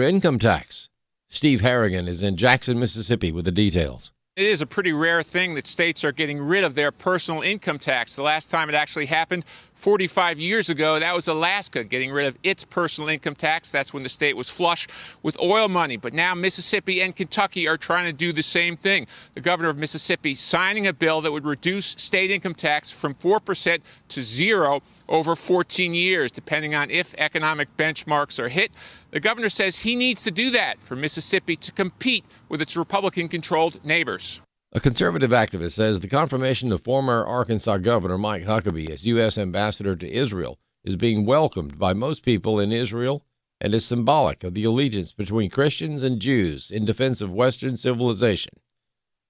Income tax. Steve Harrigan is in Jackson, Mississippi with the details. It is a pretty rare thing that states are getting rid of their personal income tax. The last time it actually happened, 45 years ago, that was Alaska getting rid of its personal income tax. That's when the state was flush with oil money. But now Mississippi and Kentucky are trying to do the same thing. The governor of Mississippi signing a bill that would reduce state income tax from 4% to 0 over 14 years, depending on if economic benchmarks are hit. The governor says he needs to do that for Mississippi to compete with its Republican-controlled neighbors. A conservative activist says the confirmation of former Arkansas Governor Mike Huckabee as U.S. ambassador to Israel is being welcomed by most people in Israel and is symbolic of the allegiance between Christians and Jews in defense of Western civilization.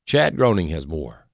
Chad Groening has more.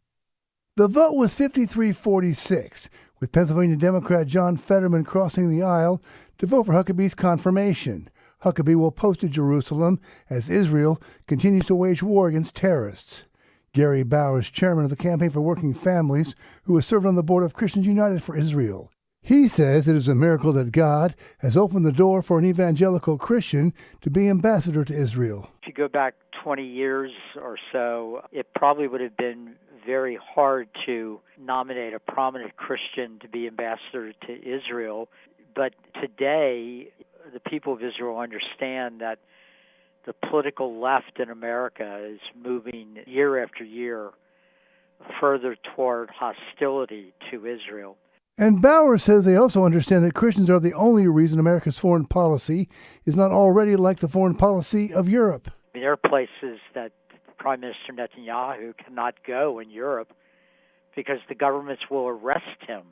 The vote was 53-46, with Pennsylvania Democrat John Fetterman crossing the aisle to vote for Huckabee's confirmation. Huckabee will post to Jerusalem as Israel continues to wage war against terrorists. Gary Bowers, chairman of the Campaign for Working Families, who has served on the board of Christians United for Israel. He says it is a miracle that God has opened the door for an evangelical Christian to be ambassador to Israel. If you go back 20 years or so, it probably would have been very hard to nominate a prominent Christian to be ambassador to Israel. But today, the people of Israel understand that the political left in America is moving year after year further toward hostility to Israel. And Bauer says they also understand that Christians are the only reason America's foreign policy is not already like the foreign policy of Europe. There are places that Prime Minister Netanyahu cannot go in Europe because the governments will arrest him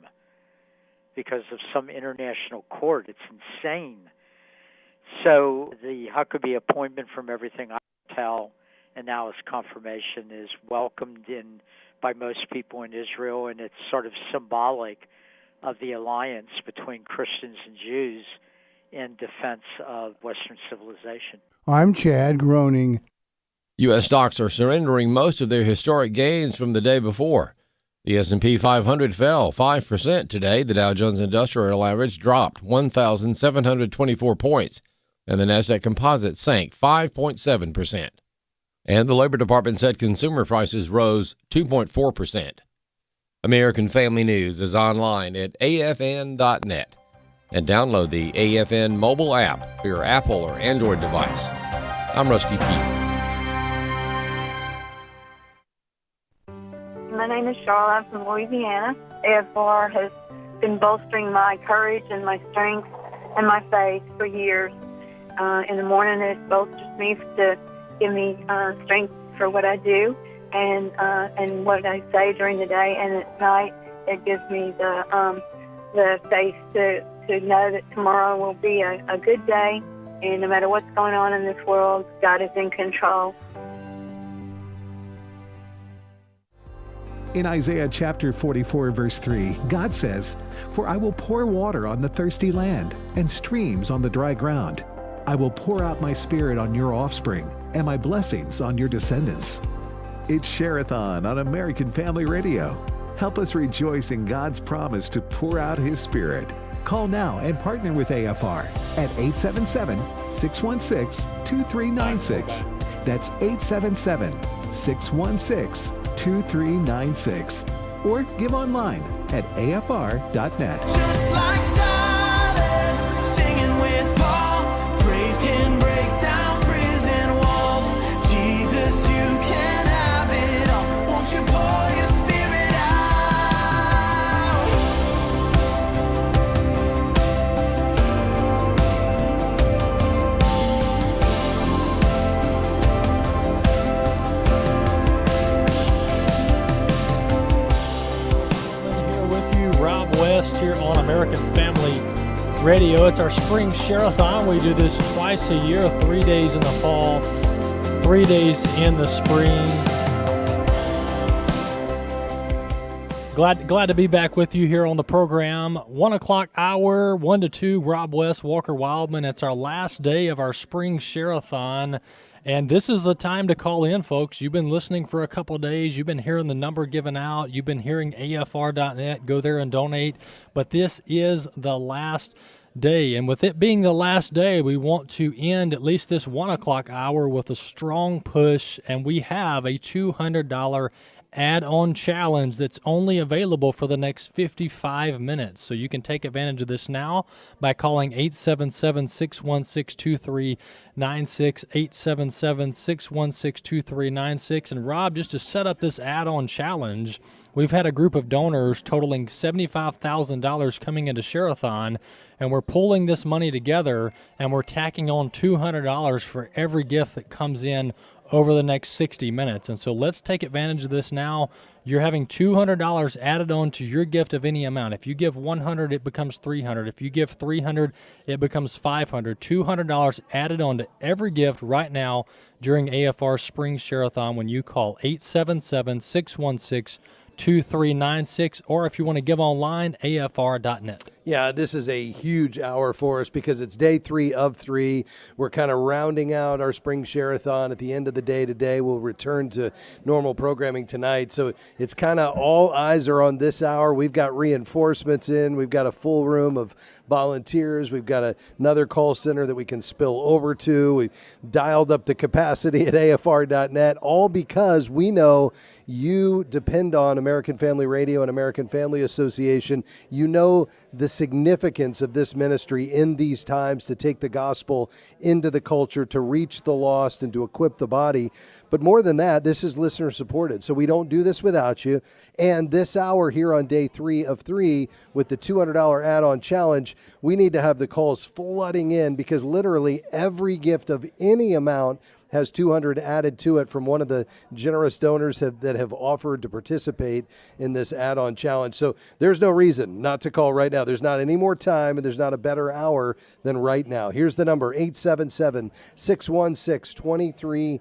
because of some international court. It's insane. So the Huckabee appointment, from everything I can tell, and now his confirmation, is welcomed in by most people in Israel, and it's sort of symbolic of the alliance between Christians and Jews in defense of Western civilization. I'm Chad Groening. U.S. stocks are surrendering most of their historic gains from the day before. The S&P 500 fell 5% today. The Dow Jones Industrial Average dropped 1,724 points, and the Nasdaq Composite sank 5.7%. And the Labor Department said consumer prices rose 2.4%. American Family News is online at afn.net. And download the AFN mobile app for your Apple or Android device. I'm Rusty Pete. My name is Charlotte from Louisiana. AFR has been bolstering my courage and my strength and my faith for years. In the morning, it bolsters me to give me strength for what I do and what I say during the day. And at night, it gives me the faith to know that tomorrow will be a good day. And no matter what's going on in this world, God is in control. In Isaiah chapter 44, verse 3, God says, "For I will pour water on the thirsty land and streams on the dry ground. I will pour out my spirit on your offspring and my blessings on your descendants." It's Sharathon on American Family Radio. Help us rejoice in God's promise to pour out His Spirit. Call now and partner with AFR at 877-616-2396. That's 877-616-2396. Or give online at afr.net. Just like Silas singing with Paul, praise can break down prison walls. Jesus, you can have it all. Won't you pour your spirit out? Here with you, Rob West, here on American Family Radio. It's our spring Sharathon. We do this twice a year, 3 days in the fall, 3 days in the spring. Glad to be back with you here on the program. 1 o'clock hour, 1 to 2, Rob West, Walker Wildman. It's our last day of our spring Sharathon. And this is the time to call in, folks. You've been listening for a couple of days. You've been hearing the number given out. You've been hearing AFR.net. Go there and donate. But this is the last day. And with it being the last day, we want to end at least this 1 o'clock hour with a strong push, and we have a $200 add-on challenge that's only available for the next 55 minutes. So you can take advantage of this now by calling 877-616-2396, 877-616-2396. And Rob, just to set up this add-on challenge, we've had a group of donors totaling $75,000 coming into Sharathon, and we're pulling this money together, and we're tacking on $200 for every gift that comes in over the next 60 minutes. And so let's take advantage of this now. You're having $200 added on to your gift of any amount. If you give $100, it becomes $300. If you give $300, it becomes $500. $200 added on to every gift right now during AFR Spring Sharathon when you call 877-616-2396, or if you want to give online, afr.net. Yeah, this is a huge hour for us because it's day 3 of 3. We're kind of rounding out our spring Sharathon at the end of the day today. We'll return to normal programming tonight. So it's kind of all eyes are on this hour. We've got reinforcements in. We've got a full room of volunteers. We've got another call center that we can spill over to. We dialed up the capacity at afr.net, all because we know you depend on American Family Radio and American Family Association. You know the significance of this ministry in these times to take the gospel into the culture, to reach the lost, and to equip the body. But more than that, this is listener supported. So we don't do this without you. And this hour here on day 3 of 3 with the $200 add-on challenge, we need to have the calls flooding in because literally every gift of any amount has $200 added to it from one of the generous donors that have offered to participate in this add-on challenge. So there's no reason not to call right now. There's not any more time, and there's not a better hour than right now. Here's the number, 877-616-2396,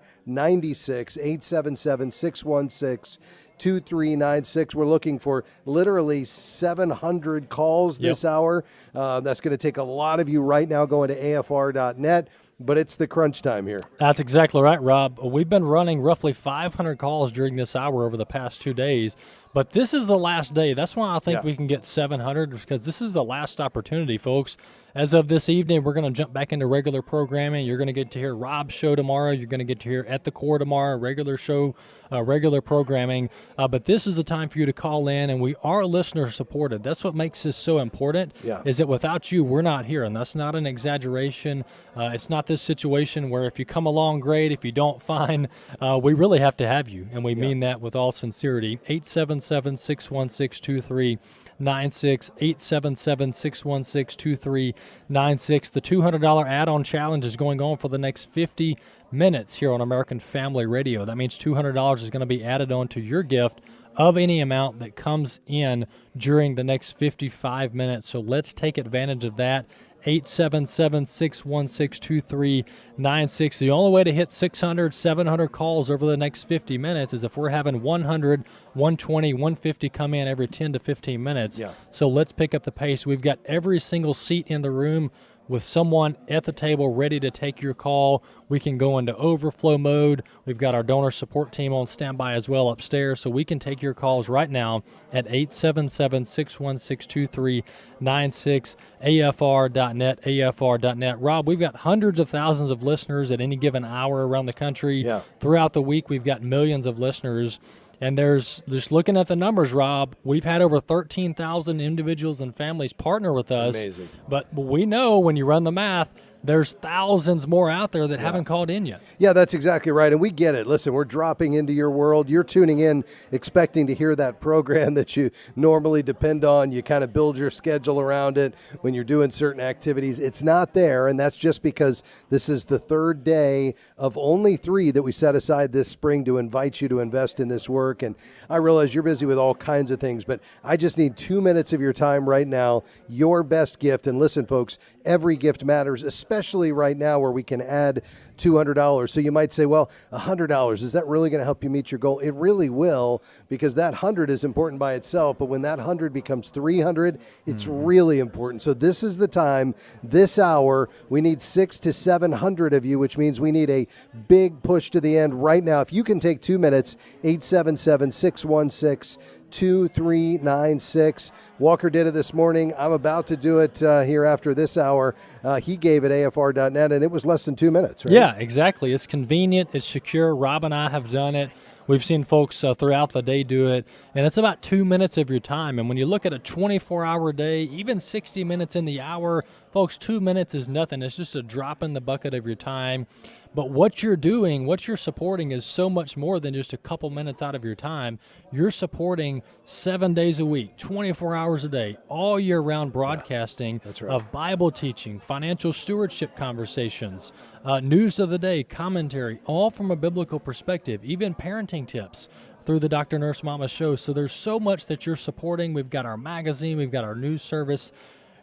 877-616-2396. We're looking for literally 700 calls this hour. That's going to take a lot of you right now going to afr.net. But it's the crunch time here. That's exactly right, Rob. We've been running roughly 500 calls during this hour over the past 2 days, but this is the last day. That's why I think we can get 700, because this is the last opportunity, folks. As of this evening, we're going to jump back into regular programming. You're going to get to hear Rob's show tomorrow. You're going to get to hear At the Core tomorrow, regular show, regular programming. But this is the time for you to call in, and we are listener supported. That's what makes this so important, is that without you, we're not here. And that's not an exaggeration. It's not this situation where if you come along, great. If you don't, fine. We really have to have you, and we mean that with all sincerity. 877-616-2396, 877-616-2396. The $200 add-on challenge is going on for the next 50 minutes here on American Family Radio. That means $200 is going to be added on to your gift of any amount that comes in during the next 55 minutes. So let's take advantage of that. 877-616-2396. The only way to hit 600, 700 calls over the next 50 minutes is if we're having 100, 120, 150 come in every 10 to 15 minutes. So let's pick up the pace. We've got every single seat in the room with someone at the table ready to take your call. We can go into overflow mode. We've got our donor support team on standby as well upstairs, so we can take your calls right now at 877-616-2396, afr.net, afr.net. Rob, we've got hundreds of thousands of listeners at any given hour around the country. Throughout the week, we've got millions of listeners. And there's, just looking at the numbers, Rob, we've had over 13,000 individuals and families partner with us. Amazing. But we know when you run the math, there's thousands more out there that haven't called in yet. Yeah, that's exactly right. And we get it. Listen, we're dropping into your world. You're tuning in expecting to hear that program that you normally depend on. You kind of build your schedule around it when you're doing certain activities. It's not there, and that's just because this is the third day of only 3 that we set aside this spring to invite you to invest in this work. And I realize you're busy with all kinds of things, but I just need 2 minutes of your time right now, your best gift. And listen, folks, every gift matters, especially right now where we can add $200. So you might say, well, $100, is that really going to help you meet your goal? It really will, because that 100 is important by itself, but when that 100 becomes 300, it's really important. So this is the time, this hour, we need 600 to 700 of you, which means we need a big push to the end right now. If you can take 2 minutes, 877-616 2396. Walker did it this morning. I'm about to do it here after this hour. He gave it AFR.net, and it was less than 2 minutes, right? Yeah, exactly. It's convenient. It's secure. Rob and I have done it. We've seen folks throughout the day do it, and it's about 2 minutes of your time. And when you look at a 24-hour day, even 60 minutes in the hour, folks, 2 minutes is nothing. It's just a drop in the bucket of your time. But what you're doing, what you're supporting is so much more than just a couple minutes out of your time. You're supporting 7 days a week, 24 hours a day, all year round broadcasting of Bible teaching, financial stewardship conversations, news of the day, commentary, all from a biblical perspective, even parenting tips through the Dr. Nurse Mama show. So there's so much that you're supporting. We've got our magazine, we've got our news service.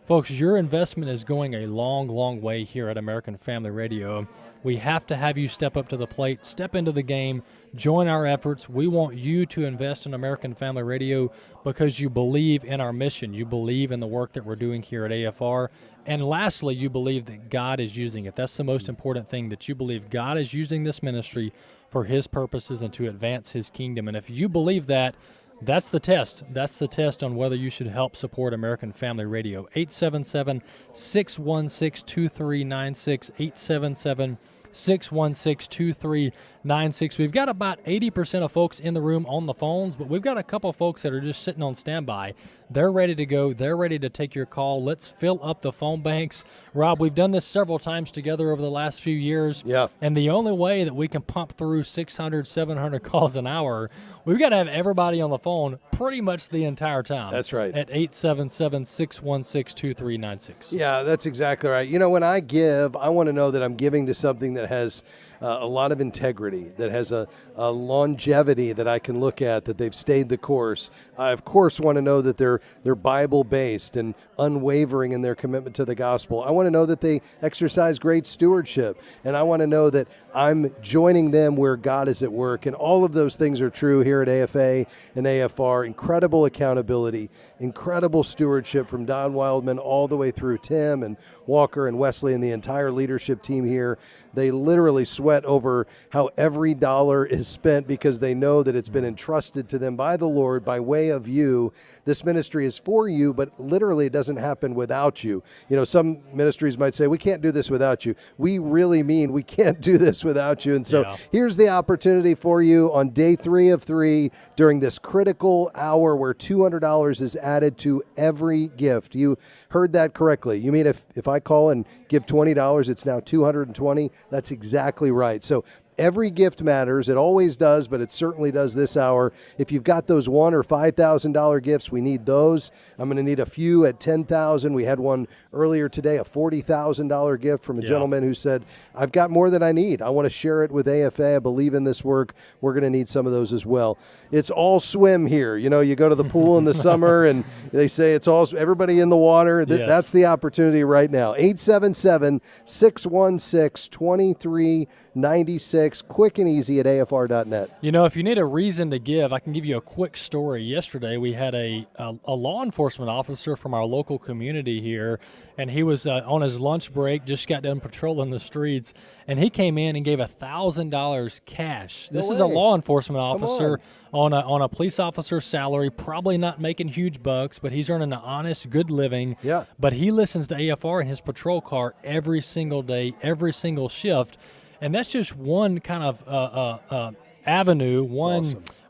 Folks, your investment is going a long, long way here at American Family Radio. We have to have you step up to the plate, step into the game, join our efforts. We want you to invest in American Family Radio because you believe in our mission. You believe in the work that we're doing here at AFR. And lastly, you believe that God is using it. That's the most important thing, that you believe God is using this ministry for His purposes and to advance His kingdom. And if you believe that, that's the test. That's the test on whether you should help support American Family Radio. 877-616-2396, 877-616-2396. We've got about 80% of folks in the room on the phones, but we've got a couple folks that are just sitting on standby. They're ready to go. They're ready to take your call. Let's fill up the phone banks. Rob, we've done this several times together over the last few years. Yeah. And the only way that we can pump through 600, 700 calls an hour, we've got to have everybody on the phone pretty much the entire time. That's right. At 877-616-2396. Yeah, that's exactly right. You know, when I give, I want to know that I'm giving to something that has a lot of integrity, that has a longevity that I can look at, that they've stayed the course. I, of course, want to know that they're Bible-based and unwavering in their commitment to the gospel. I want to know that they exercise great stewardship, and I want to know that I'm joining them where God is at work, and all of those things are true here at AFA and AFR. Incredible accountability, incredible stewardship from Don Wildman all the way through Tim and Walker and Wesley and the entire leadership team here. They literally sweat over how every dollar is spent because they know that it's been entrusted to them by the Lord by way of you. This ministry is for you, but literally it doesn't happen without you. You know, some ministries might say, we can't do this without you. We really mean we can't do this without you. And so here's the opportunity for you on day 3 of 3 during this critical hour where $200 is added to every gift. You heard that correctly. You mean if I call and give $20, it's now $220? That's exactly right. So every gift matters. It always does, but it certainly does this hour. If you've got those $1,000 or $5,000 gifts, we need those. I'm going to need a few at $10,000. We had one earlier today, a $40,000 gift from a gentleman who said, I've got more than I need. I want to share it with AFA. I believe in this work. We're going to need some of those as well. It's all swim here. You know, you go to the pool in the summer and they say it's all everybody in the water. That's the opportunity right now. 877-616-2396. Quick and easy at AFR.net. You know, if you need a reason to give, I can give you a quick story. Yesterday, we had a law enforcement officer from our local community here, and he was on his lunch break, just got done patrolling the streets, and he came in and gave $1,000 cash. This is a law enforcement officer on a police officer's salary, probably not making huge bucks, but he's earning an honest, good living. Yeah. But he listens to AFR in his patrol car every single day, every single shift. And that's just one kind of avenue,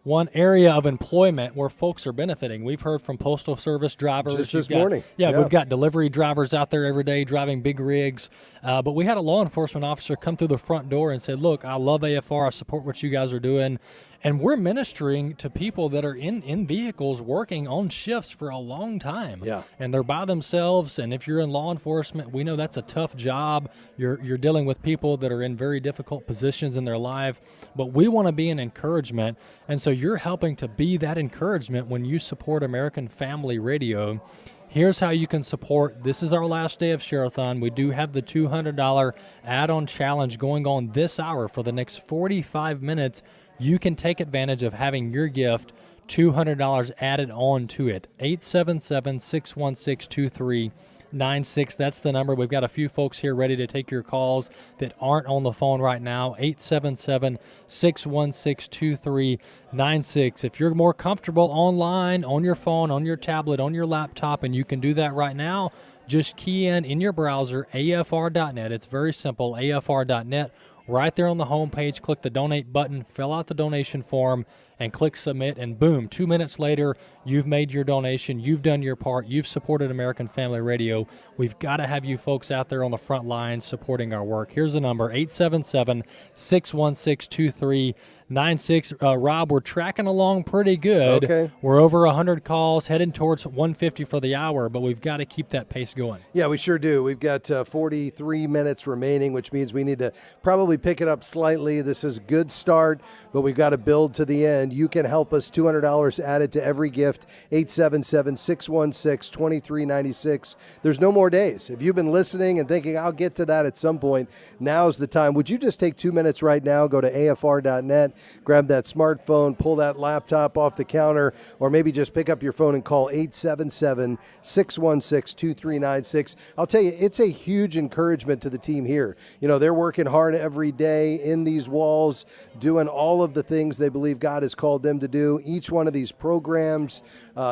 one area of employment where folks are benefiting. We've heard from Postal Service drivers. Just this morning. Yeah, we've got delivery drivers out there every day driving big rigs. But we had a law enforcement officer come through the front door and say, look, I love AFR. I support what you guys are doing. And we're ministering to people that are in vehicles working on shifts for a long time. Yeah. And they're by themselves. And if you're in law enforcement, we know that's a tough job. You're dealing with people that are in very difficult positions in their life. But we want to be an encouragement. And so you're helping to be that encouragement when you support American Family Radio. Here's how you can support. This is our last day of Sharathon. We do have the $200 add-on challenge going on this hour for the next 45 minutes. You can take advantage of having your gift $200 added on to it. 877-616-2396. 877-616-2396. That's the number. We've got a few folks here ready to take your calls that aren't on the phone right now. 877-616-2396. If you're more comfortable online, on your phone, on your tablet, on your laptop, and you can do that right now, just key in your browser, afr.net. It's very simple, afr.net. Right there on the home page, click the donate button, fill out the donation form, and click submit, and boom, 2 minutes later, you've made your donation, you've done your part, you've supported American Family Radio. We've got to have you folks out there on the front lines supporting our work. Here's the number, 877-616-2396. Rob, we're tracking along pretty good. Okay. We're over 100 calls, heading towards 150 for the hour, but we've got to keep that pace going. Yeah, we sure do. We've got 43 minutes remaining, which means we need to probably pick it up slightly. This is a good start, but we've got to build to the end. You can help us, $200 added to every gift, 877-616-2396. There's no more days. If you've been listening and thinking, I'll get to that at some point, now's the time. Would you just take 2 minutes right now, go to afr.net, grab that smartphone, pull that laptop off the counter, or maybe just pick up your phone and call 877-616-2396. I'll tell you, it's a huge encouragement to the team here. You know, they're working hard every day in these walls, doing all of the things they believe God has called them to do. Each one of these programs,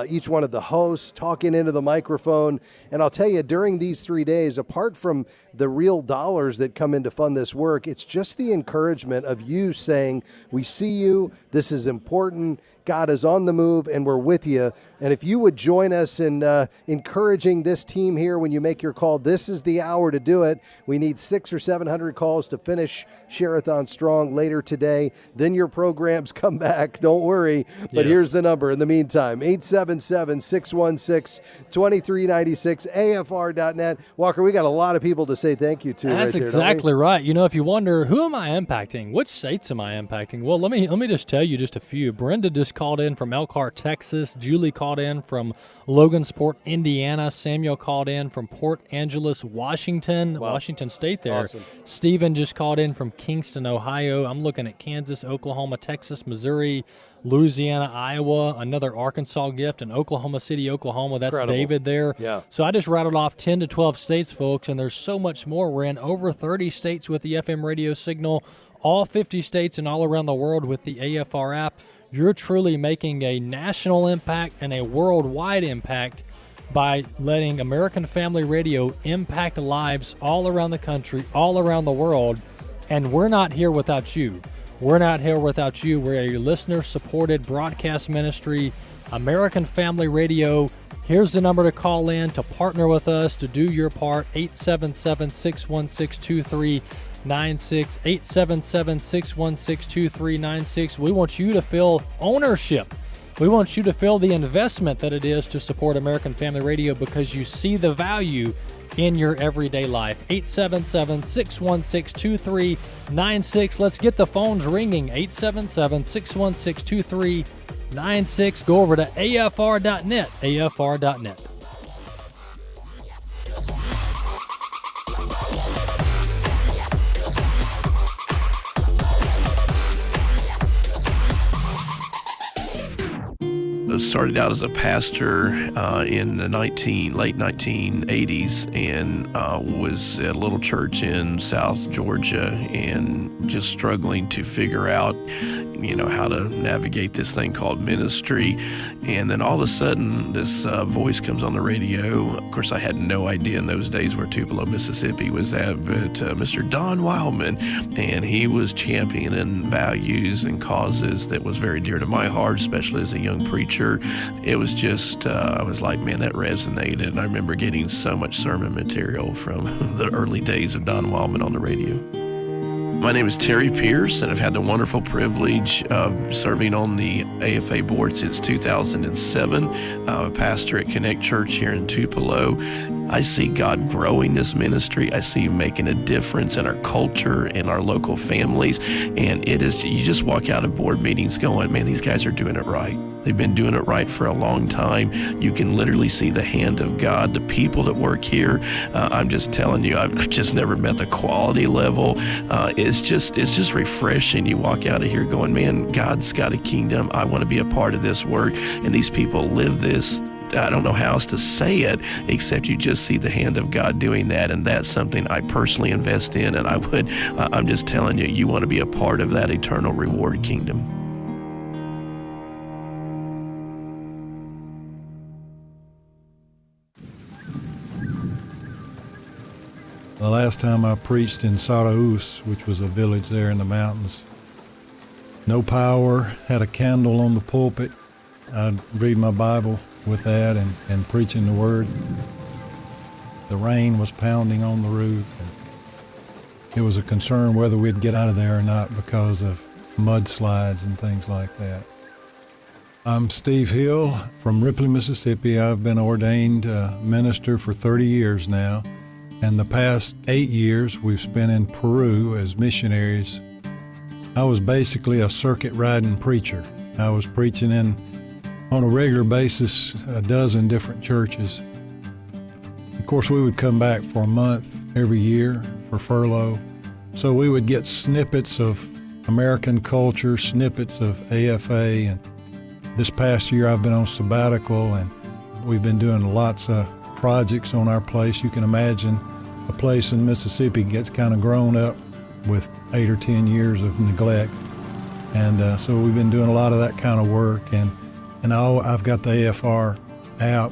each one of the hosts talking into the microphone. And I'll tell you, during these 3 days, apart from the real dollars that come in to fund this work, it's just the encouragement of you saying, we see you, this is important, God is on the move, and we're with you. And if you would join us in encouraging this team here when you make your call, this is the hour to do it. We need 600 or 700 calls to finish Sharathon strong later today. Then your programs come back. Don't worry. But Here's the number in the meantime, 877-616-2396, afr.net. Walker, we got a lot of people to say thank you to. That's right exactly there, right. You know, if you wonder, who am I impacting? Which states am I impacting? Well, let me just tell you just a few. Brenda just called in from Elkhart, Texas. Julie called in from Logansport, Indiana. Samuel called in from Port Angeles, Washington, Washington State there. Awesome. Stephen just called in from Kingston, Ohio. I'm looking at Kansas, Oklahoma, Texas, Missouri, Louisiana, Iowa, another Arkansas gift, and Oklahoma City, Oklahoma. That's Incredible. David there. Yeah. So I just rattled off 10 to 12 states, folks, and there's so much more. We're in over 30 states with the FM radio signal, all 50 states and all around the world with the AFR app. You're truly making a national impact and a worldwide impact by letting American Family Radio impact lives all around the country, all around the world. And we're not here without you. We're not here without you. We're a listener-supported broadcast ministry, American Family Radio. Here's the number to call in to partner with us, to do your part, 877-616-2396, 877-616-2396. We want you to feel ownership. We want you to feel the investment that it is to support American Family Radio because you see the value in your everyday life. 877-616-2396. Let's get the phones ringing. 877-616-2396. Go over to afr.net, afr.net. Started out as a pastor in the late 1980s and was at a little church in South Georgia and just struggling to figure out, how to navigate this thing called ministry. And then all of a sudden, this voice comes on the radio. Of course, I had no idea in those days where Tupelo, Mississippi was at, but Mr. Don Wildman, and he was championing values and causes that was very dear to my heart, especially as a young preacher. It was just, I was like, man, that resonated. And I remember getting so much sermon material from the early days of Don Wildman on the radio. My name is Terry Pierce, and I've had the wonderful privilege of serving on the AFA board since 2007. I'm a pastor at Connect Church here in Tupelo. I see God growing this ministry. I see Him making a difference in our culture, in our local families, and it is, you just walk out of board meetings going, man, these guys are doing it right. They've been doing it right for a long time. You can literally see the hand of God, the people that work here. I'm just telling you, I've just never met the quality level. It's just refreshing. You walk out of here going, man, God's got a kingdom. I want to be a part of this work. And these people live this. I don't know how else to say it, except you just see the hand of God doing that, and that's something I personally invest in, and I'm just telling you, you want to be a part of that eternal reward kingdom. The last time I preached in Saraus, which was a village there in the mountains, no power, had a candle on the pulpit. I'd read my Bible with that and preaching the word. The rain was pounding on the roof. And it was a concern whether we'd get out of there or not because of mudslides and things like that. I'm Steve Hill from Ripley, Mississippi. I've been ordained minister for 30 years now. And the past 8 years we've spent in Peru as missionaries. I was basically a circuit riding preacher. I was preaching on a regular basis a dozen different churches. Of course, we would come back for a month every year for furlough. So we would get snippets of American culture, snippets of AFA. And this past year I've been on sabbatical, and we've been doing lots of projects on our place. You can imagine a place in Mississippi gets kind of grown up with 8 or 10 years of neglect. And so we've been doing a lot of that kind of work. And I've got the AFR app,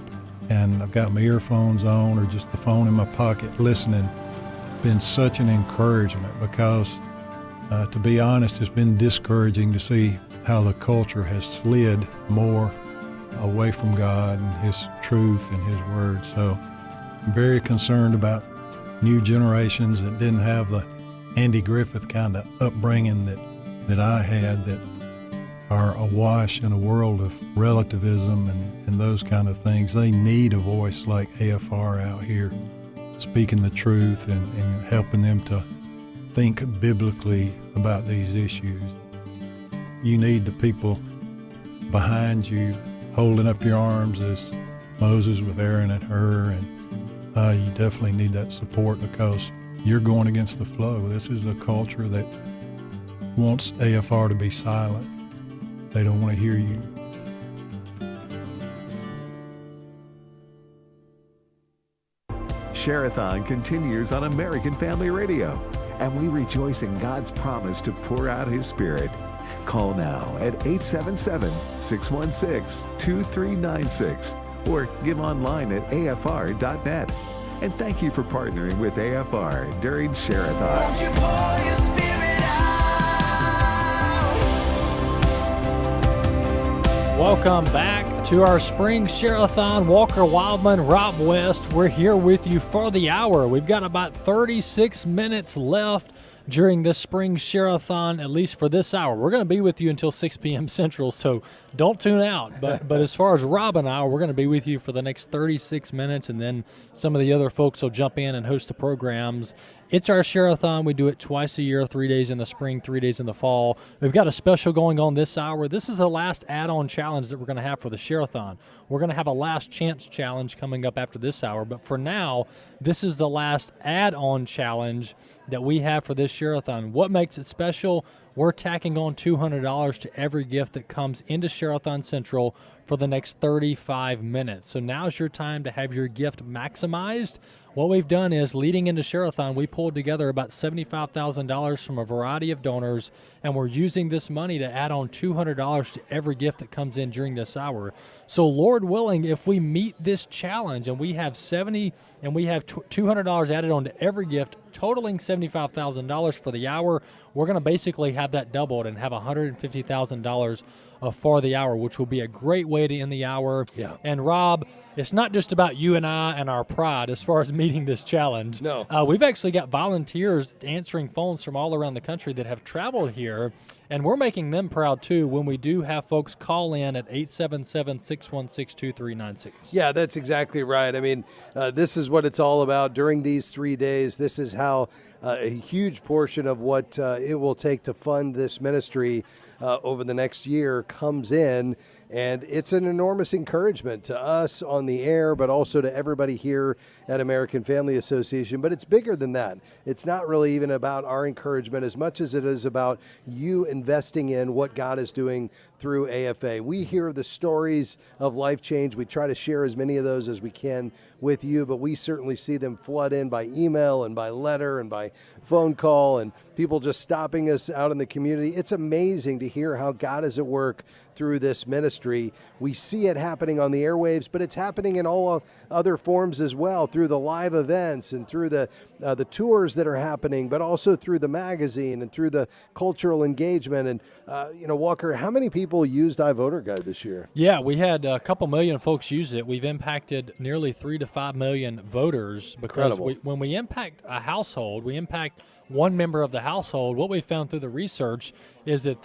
and I've got my earphones on or just the phone in my pocket listening. It's been such an encouragement because, to be honest, it's been discouraging to see how the culture has slid more away from God and His truth and His word. So I'm very concerned about new generations that didn't have the Andy Griffith kind of upbringing that I had, that are awash in a world of relativism and those kind of things. They need a voice like AFR out here speaking the truth and helping them to think biblically about these issues. You need the people behind you holding up your arms as Moses with Aaron and Hur, and you definitely need that support because you're going against the flow. This is a culture that wants AFR to be silent. They don't want to hear you. Sharathon continues on American Family Radio, and we rejoice in God's promise to pour out His Spirit. Call now at 877-616-2396 or give online at afr.net. And thank you for partnering with AFR during Sharathon. Won't you pour your spirit out? Welcome back to our spring Sharathon. Walker Wildman, Rob West, we're here with you for the hour. We've got about 36 minutes left during this spring Sharathon, at least for this hour. We're going to be with you until 6 p.m. Central, so don't tune out. But as far as Rob and I, we're going to be with you for the next 36 minutes, and then some of the other folks will jump in and host the programs. It's our Sharathon. We do it twice a year, 3 days in the spring, 3 days in the fall. We've got a special going on this hour. This is the last add-on challenge that we're going to have for the Sharathon. We're going to have a last chance challenge coming up after this hour, but for now, this is the last add-on challenge that we have for this Sharathon. What makes it special? We're tacking on $200 to every gift that comes into Sharathon Central for the next 35 minutes. So now's your time to have your gift maximized. What we've done is, leading into Sharathon, we pulled together about $75,000 from a variety of donors, and we're using this money to add on $200 to every gift that comes in during this hour. So Lord willing, if we meet this challenge and we have $200 added on to every gift, totaling $75,000 for the hour, we're going to basically have that doubled and have $150,000 for the hour, which will be a great way to end the hour. Yeah. And Rob, it's not just about you and I and our pride as far as meeting this challenge. No. We've actually got volunteers answering phones from all around the country that have traveled here, and we're making them proud too when we do have folks call in at 877-616-2396. Yeah, that's exactly right. I mean, this is what it's all about during these 3 days. This is how a huge portion of what it will take to fund this ministry over the next year comes in. And it's an enormous encouragement to us on the air, but also to everybody here at American Family Association. But it's bigger than that. It's not really even about our encouragement as much as it is about you investing in what God is doing through AFA. We hear the stories of life change. We try to share as many of those as we can with you, but we certainly see them flood in by email and by letter and by phone call and people just stopping us out in the community. It's amazing to hear how God is at work through this ministry. We see it happening on the airwaves, but it's happening in all other forms as well, through the live events and through the tours that are happening, but also through the magazine and through the cultural engagement. And, Walker, how many people used iVoter Guide this year? Yeah, we had a couple million folks use it. We've impacted nearly 3 to 5 million voters because when we impact a household, we impact one member of the household. What we found through the research is that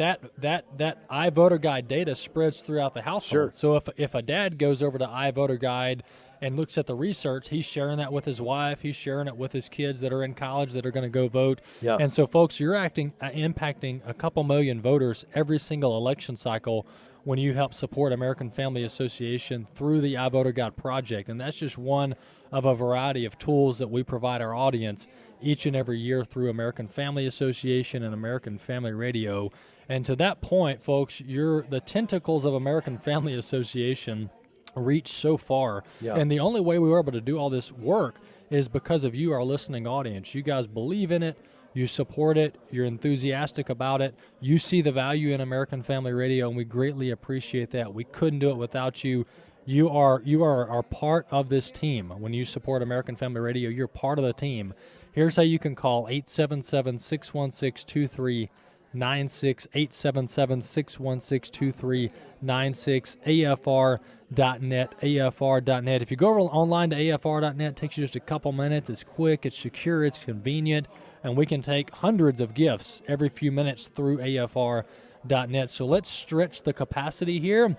iVoter Guide data spreads throughout the household. Sure. So if a dad goes over to iVoter Guide and looks at the research, he's sharing that with his wife, he's sharing it with his kids that are in college that are going to go vote. Yeah. And so, folks, you're impacting a couple million voters every single election cycle when you help support American Family Association through the iVoter Guide project. And that's just one of a variety of tools that we provide our audience each and every year through American Family Association and American Family Radio. And to that point, folks, the tentacles of American Family Association reach so far. Yeah. And the only way we were able to do all this work is because of you, our listening audience. You guys believe in it. You support it. You're enthusiastic about it. You see the value in American Family Radio, and we greatly appreciate that. We couldn't do it without you. You are part of this team. When you support American Family Radio, you're part of the team. Here's how you can call 877-616-2396, 877-616-2396, afr.net, afr.net. If you go online to afr.net, it takes you just a couple minutes. It's quick, it's secure, it's convenient, and we can take hundreds of gifts every few minutes through afr.net. So let's stretch the capacity here,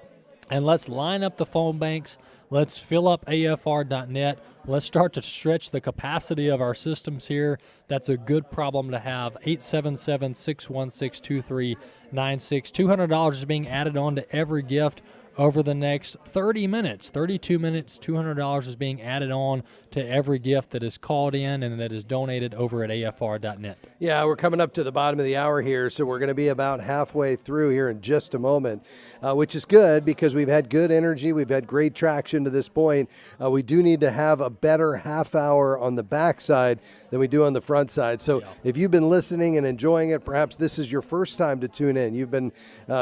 and let's line up the phone banks. Let's fill up afr.net. Let's start to stretch the capacity of our systems here. That's a good problem to have. 877-616-2396. $200 is being added on to every gift over the next 30 minutes. 32 minutes, $200 is being added on to every gift that is called in and that is donated over at afr.net. Yeah, we're coming up to the bottom of the hour here, so we're going to be about halfway through here in just a moment, which is good because we've had good energy. We've had great traction to this point. We do need to have a better half hour on the backside than we do on the front side. So if you've been listening and enjoying it, perhaps this is your first time to tune in. You've been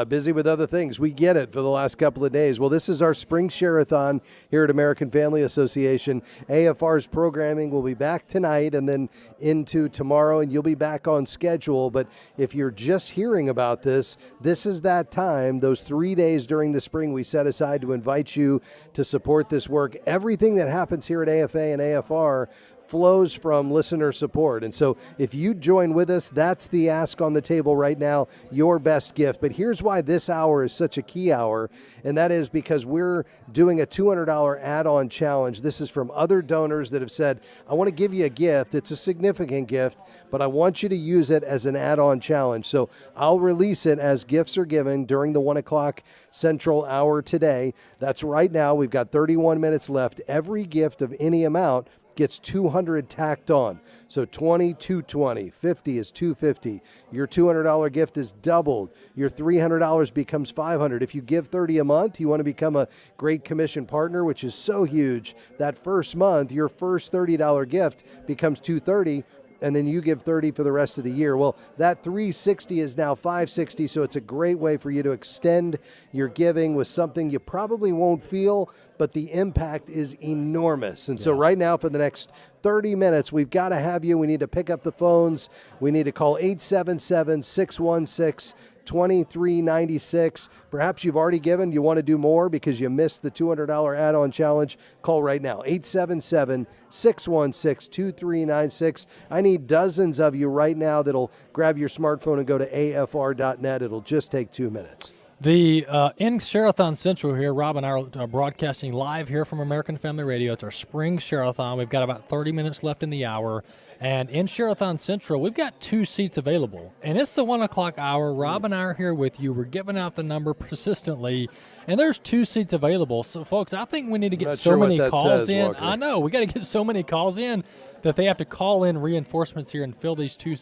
busy with other things. We get it for the last couple of days. Well, this is our spring Sharathon here at American Family Association. AFR's programming will be back tonight and then into tomorrow, and you'll be back on schedule. But if you're just hearing about this, this is that time, those 3 days during the spring we set aside to invite you to support this work. Everything that happens here at AFA and AFR flows from listener support. And so if you join with us, that's the ask on the table right now, your best gift. But here's why this hour is such a key hour, and that is because we're doing a $200 add-on challenge. This is from other donors that have said, I want to give you a gift. It's a significant gift, but I want you to use it as an add-on challenge. So I'll release it as gifts are given during the 1 o'clock Central hour today. That's right now. We've got 31 minutes left. Every gift of any amount gets 200 tacked on. So 20, 220, 50 is 250. Your $200 gift is doubled. Your $300 becomes $500. If you give 30 a month, you want to become a Great Commission partner, which is so huge. That first month, your first $30 gift becomes $230. And then you give 30 for the rest of the year. Well, that 360 is now 560, so it's a great way for you to extend your giving with something you probably won't feel, but the impact is enormous. And so right now for the next 30 minutes, we've got to have you. We need to pick up the phones. We need to call 877-616-2396. Perhaps you've already given. You want to do more because you missed the $200 add-on challenge. Call right now, 877-616-2396. I need dozens of you right now that'll grab your smartphone and go to afr.net. It'll just take 2 minutes. In Sharathon Central here, Rob and I are broadcasting live here from American Family Radio. It's our spring Sharathon. We've got about 30 minutes left in the hour. And in Sharathon Central, we've got 2 seats available. And it's the 1 o'clock hour. Rob and I are here with you. We're giving out the number persistently. And there's 2 seats available. So, folks, I think we need to get so many calls in. Walker. I know. We got to get so many calls in that they have to call in reinforcements here and fill these 2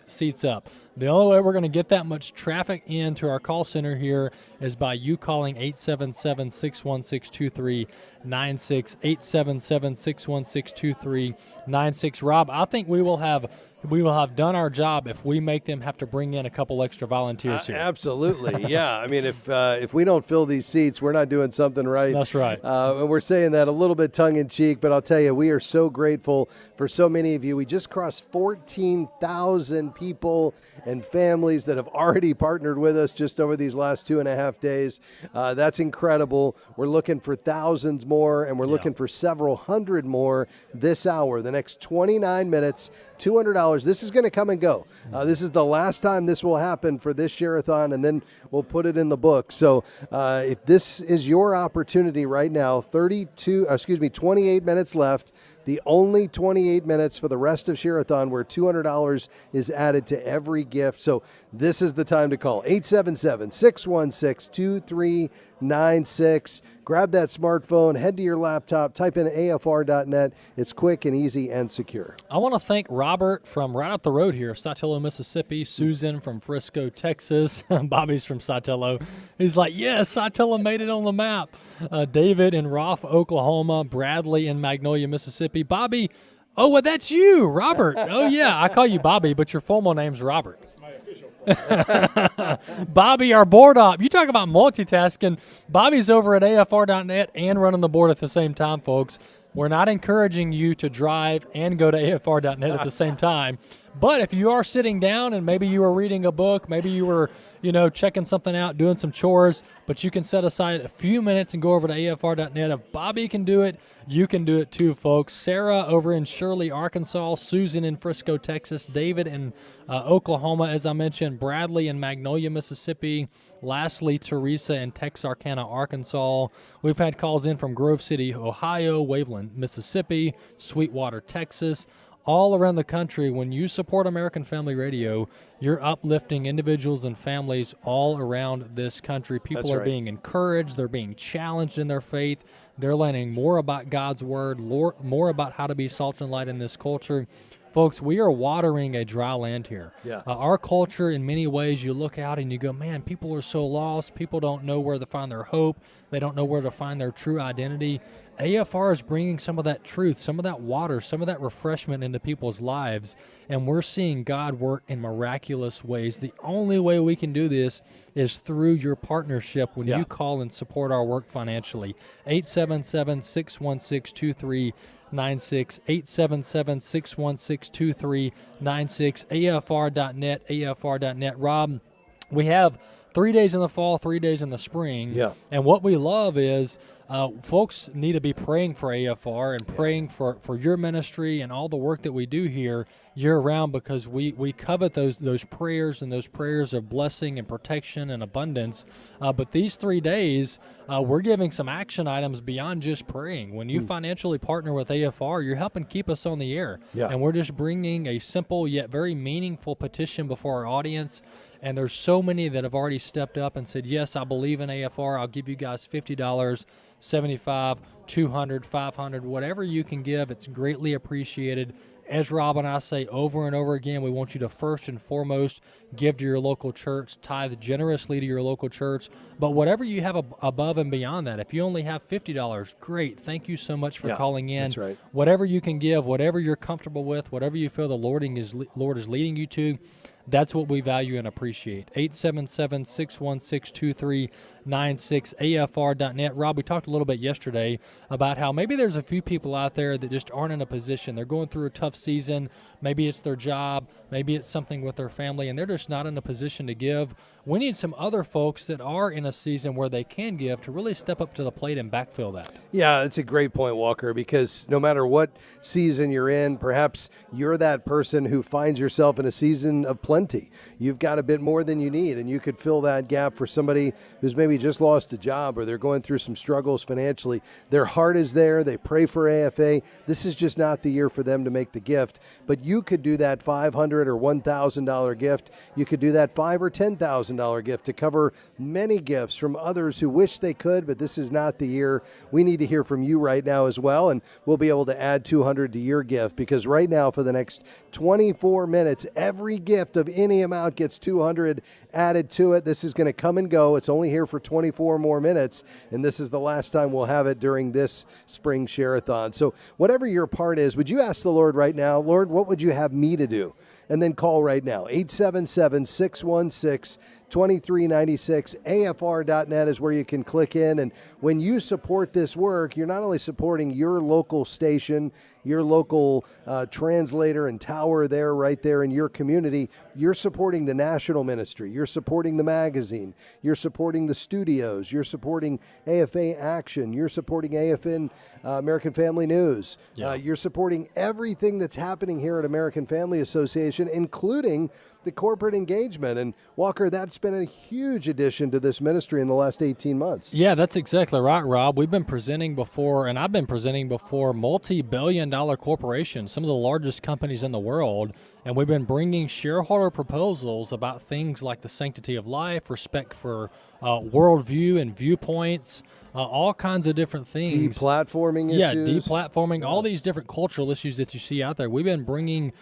seats up. The only way we're going to get that much traffic into our call center here is by you calling 877-616-2396, 877-616-2396. Rob, I think we will have done our job if we make them have to bring in a couple extra volunteers here. Absolutely, yeah. I mean, if we don't fill these seats, we're not doing something right. That's right. And we're saying that a little bit tongue-in-cheek, but I'll tell you, we are so grateful for so many of you. We just crossed 14,000 people and families that have already partnered with us just over these last 2.5 days. That's incredible. We're looking for thousands more, and we're looking for several hundred more this hour. The next 29 minutes, $200. This is going to come and go. This is the last time this will happen for this Sharathon, and then we'll put it in the book. So if this is your opportunity right now, 28 minutes left. The only 28 minutes for the rest of Sharathon where $200 is added to every gift. So this is the time to call. 877-616-2396. Grab that smartphone, head to your laptop, type in afr.net. It's quick and easy and secure. I want to thank Robert from right up the road here, Sotelo, Mississippi, Susan from Frisco, Texas, Bobby's from Sotelo. He's like, yes, Sotelo made it on the map. David in Roth, Oklahoma, Bradley in Magnolia, Mississippi. Bobby, oh, well, that's you, Robert. Oh, yeah, I call you Bobby, but your formal name's Robert. Bobby, our board op. You talk about multitasking. Bobby's over at afr.net and running the board at the same time, folks. We're not encouraging you to drive and go to afr.net at the same time. But if you are sitting down and maybe you were reading a book, maybe you were, checking something out, doing some chores, but you can set aside a few minutes and go over to afr.net. If Bobby can do it, you can do it too, folks. Sarah over in Shirley, Arkansas, Susan in Frisco, Texas, David in Oklahoma, as I mentioned, Bradley in Magnolia, Mississippi, lastly, Teresa in Texarkana, Arkansas. We've had calls in from Grove City, Ohio, Waveland, Mississippi, Sweetwater, Texas. All around the country, when you support American Family Radio, you're uplifting individuals and families all around this country. People are being encouraged. They're being challenged in their faith. They're learning more about God's Word, more about how to be salt and light in this culture. Folks, we are watering a dry land here. Yeah. Our culture, in many ways, you look out and you go, man, people are so lost. People don't know where to find their hope. They don't know where to find their true identity. AFR is bringing some of that truth, some of that water, some of that refreshment into people's lives, and we're seeing God work in miraculous ways. The only way we can do this is through your partnership when you call and support our work financially. 877-616-2396, 877-616-2396, afr.net, afr.net. Rob, we have 3 days in the fall, 3 days in the spring, and what we love is folks need to be praying for AFR and praying for your ministry and all the work that we do here year-round, because we covet those prayers and those prayers of blessing and protection and abundance. But these 3 days, we're giving some action items beyond just praying. When you financially partner with AFR, you're helping keep us on the air. And we're just bringing a simple yet very meaningful petition before our audience. And there's so many that have already stepped up and said, yes, I believe in AFR. I'll give you guys $50, $75, $200, $500, whatever you can give. It's greatly appreciated. As Rob and I say over and over again, we want you to first and foremost give to your local church, tithe generously to your local church. But whatever you have above and beyond that, if you only have $50, great. Thank you so much for calling in. That's right. Whatever you can give, whatever you're comfortable with, whatever you feel the Lord is leading you to, that's what we value and appreciate. 877-616-2396, afr.net. Rob, we talked a little bit yesterday about how maybe there's a few people out there that just aren't in a position. They're going through a tough season. Maybe it's their job. Maybe it's something with their family, and they're just not in a position to give. We need some other folks that are in a season where they can give to really step up to the plate and backfill that. Yeah, it's a great point, Walker, because no matter what season you're in, perhaps you're that person who finds yourself in a season of plenty. You've got a bit more than you need, and you could fill that gap for somebody who's maybe just lost a job or they're going through some struggles financially. Their heart is there. They pray for AFA. This is just not the year for them to make the gift, but you could do that $500 or $1,000 gift, you could do that $5,000 or $10,000 gift to cover many gifts from others who wish they could, but this is not the year. We need to hear from you right now as well, and we'll be able to add $200 to your gift, because right now for the next 24 minutes, every gift of any amount gets $200 added to it. This is going to come and go. It's only here for 24 more minutes, and this is the last time we'll have it during this spring Sharathon. So whatever your part is, would you ask the Lord right now, Lord, what would you have me to do? And then call right now, 877-616-2396. AFR.net is where you can click in. And when you support this work, you're not only supporting your local station, your local translator and tower there, right there in your community, you're supporting the national ministry, you're supporting the magazine, you're supporting the studios, you're supporting AFA Action, you're supporting AFN, American Family News, you're supporting everything that's happening here at American Family Association, including the corporate engagement. And Walker, that's been a huge addition to this ministry in the last 18 months. Yeah, that's exactly right, Rob. We've been presenting before, and I've been presenting before multi-billion-dollar corporations, some of the largest companies in the world, and we've been bringing shareholder proposals about things like the sanctity of life, respect for worldview and viewpoints, all kinds of different things. Deplatforming issues. Yeah, deplatforming, all these different cultural issues that you see out there. We've been bringing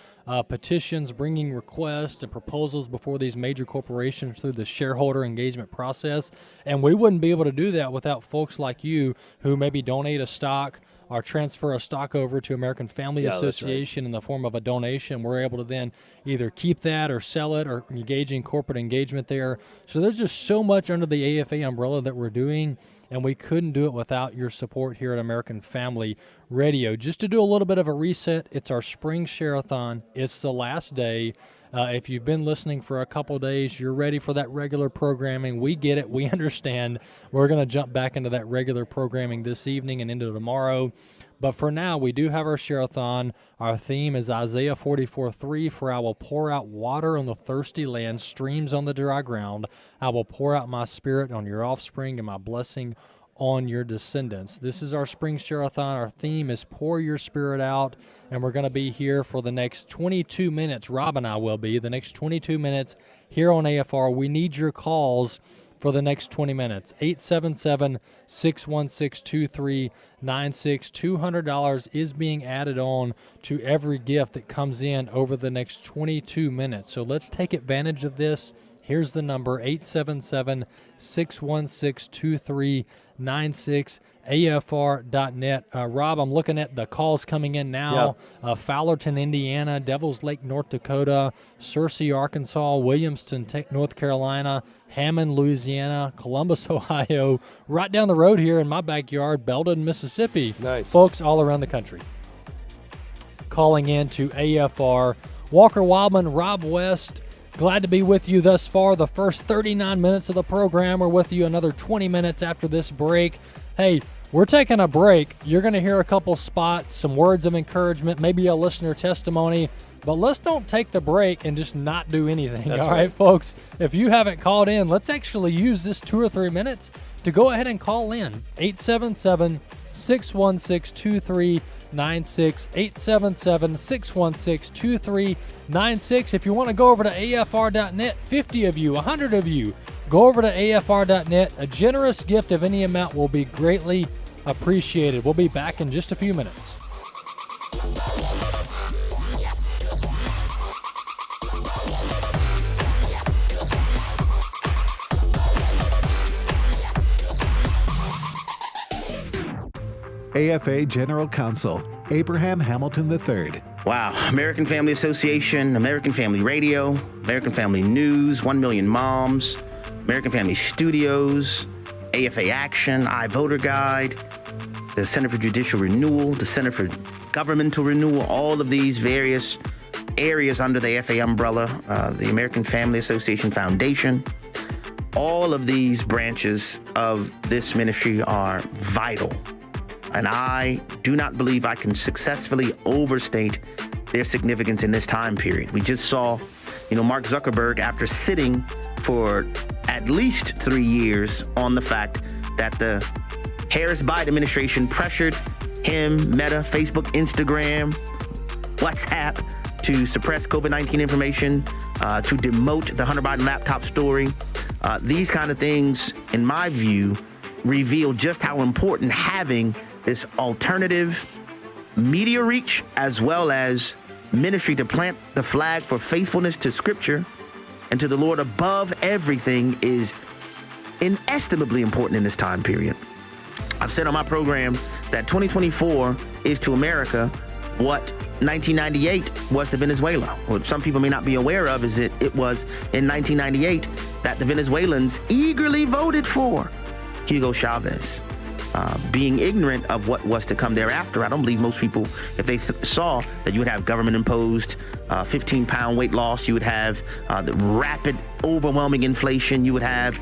petitions, bringing requests and proposals before these major corporations through the shareholder engagement process, and we wouldn't be able to do that without folks like you who maybe donate a stock or transfer a stock over to American Family Association in the form of a donation. We're able to then either keep that or sell it or engage in corporate engagement there. So there's just so much under the AFA umbrella that we're doing, and we couldn't do it without your support here at American Family Radio. Just to do a little bit of a reset, it's our spring Sharathon. It's the last day. If you've been listening for a couple days, you're ready for that regular programming. We get it. We understand. We're going to jump back into that regular programming this evening and into tomorrow. But for now, we do have our Sharathon. Our theme is Isaiah 44:3, for I will pour out water on the thirsty land, streams on the dry ground. I will pour out my spirit on your offspring and my blessing on your descendants. This is our spring Sharathon. Our theme is Pour Your Spirit Out, and we're going to be here for the next 22 minutes. Rob and I will be the next 22 minutes here on AFR. We need your calls for the next 20 minutes. 877-616-2396. $200 is being added on to every gift that comes in over the next 22 minutes. So let's take advantage of this. Here's the number, 877-616-2396, AFR.net. Rob, I'm looking at the calls coming in now. Fowlerton, Indiana, Devils Lake, North Dakota, Searcy, Arkansas, Williamston, North Carolina, Hammond, Louisiana, Columbus, Ohio, right down the road here in my backyard, Belden, Mississippi. Nice. Folks all around the country calling in to AFR. Walker Wildman, Rob West, glad to be with you thus far. The first 39 minutes of the program. We're with you another 20 minutes after this break. Hey, we're taking a break. You're going to hear a couple spots, some words of encouragement, maybe a listener testimony. But let's don't take the break and just not do anything. That's all right, folks? If you haven't called in, let's actually use this 2 or 3 minutes to go ahead and call in. 877-616-2396. 877-616-2396. If you want to go over to AFR.net, 50 of you, 100 of you, go over to AFR.net. A generous gift of any amount will be greatly appreciated. We'll be back in just a few minutes. AFA General Counsel, Abraham Hamilton III. Wow. American Family Association, American Family Radio, American Family News, 1 Million Moms, American Family Studios, AFA Action, iVoter Guide, the Center for Judicial Renewal, the Center for Governmental Renewal, all of these various areas under the AFA umbrella, the American Family Association Foundation. All of these branches of this ministry are vital. And I do not believe I can successfully overstate their significance in this time period. We just saw, Mark Zuckerberg, after sitting for at least 3 years on the fact that the Harris-Biden administration pressured him, Meta, Facebook, Instagram, WhatsApp, to suppress COVID-19 information, to demote the Hunter Biden laptop story. These kind of things, in my view, reveal just how important having this alternative media reach as well as ministry to plant the flag for faithfulness to Scripture and to the Lord above everything is inestimably important in this time period. I've said on my program that 2024 is to America what 1998 was to Venezuela. What some people may not be aware of is that it was in 1998 that the Venezuelans eagerly voted for Hugo Chavez. Being ignorant of what was to come thereafter, I don't believe most people, if they saw that you would have government-imposed 15-pound weight loss, you would have the rapid, overwhelming inflation, you would have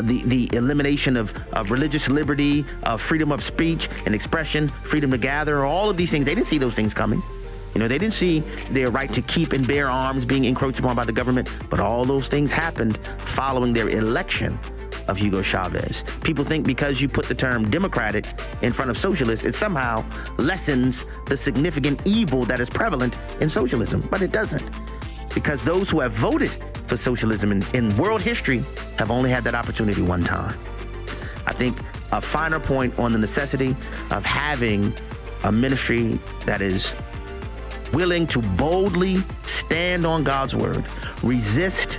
the elimination of religious liberty, freedom of speech and expression, freedom to gather, all of these things. They didn't see those things coming. You know, they didn't see their right to keep and bear arms being encroached upon by the government, but all those things happened following their election of Hugo Chavez. People think because you put the term Democratic in front of socialist, it somehow lessens the significant evil that is prevalent in socialism, but it doesn't. Because those who have voted for socialism in world history have only had that opportunity one time. I think a finer point on the necessity of having a ministry that is willing to boldly stand on God's word, resist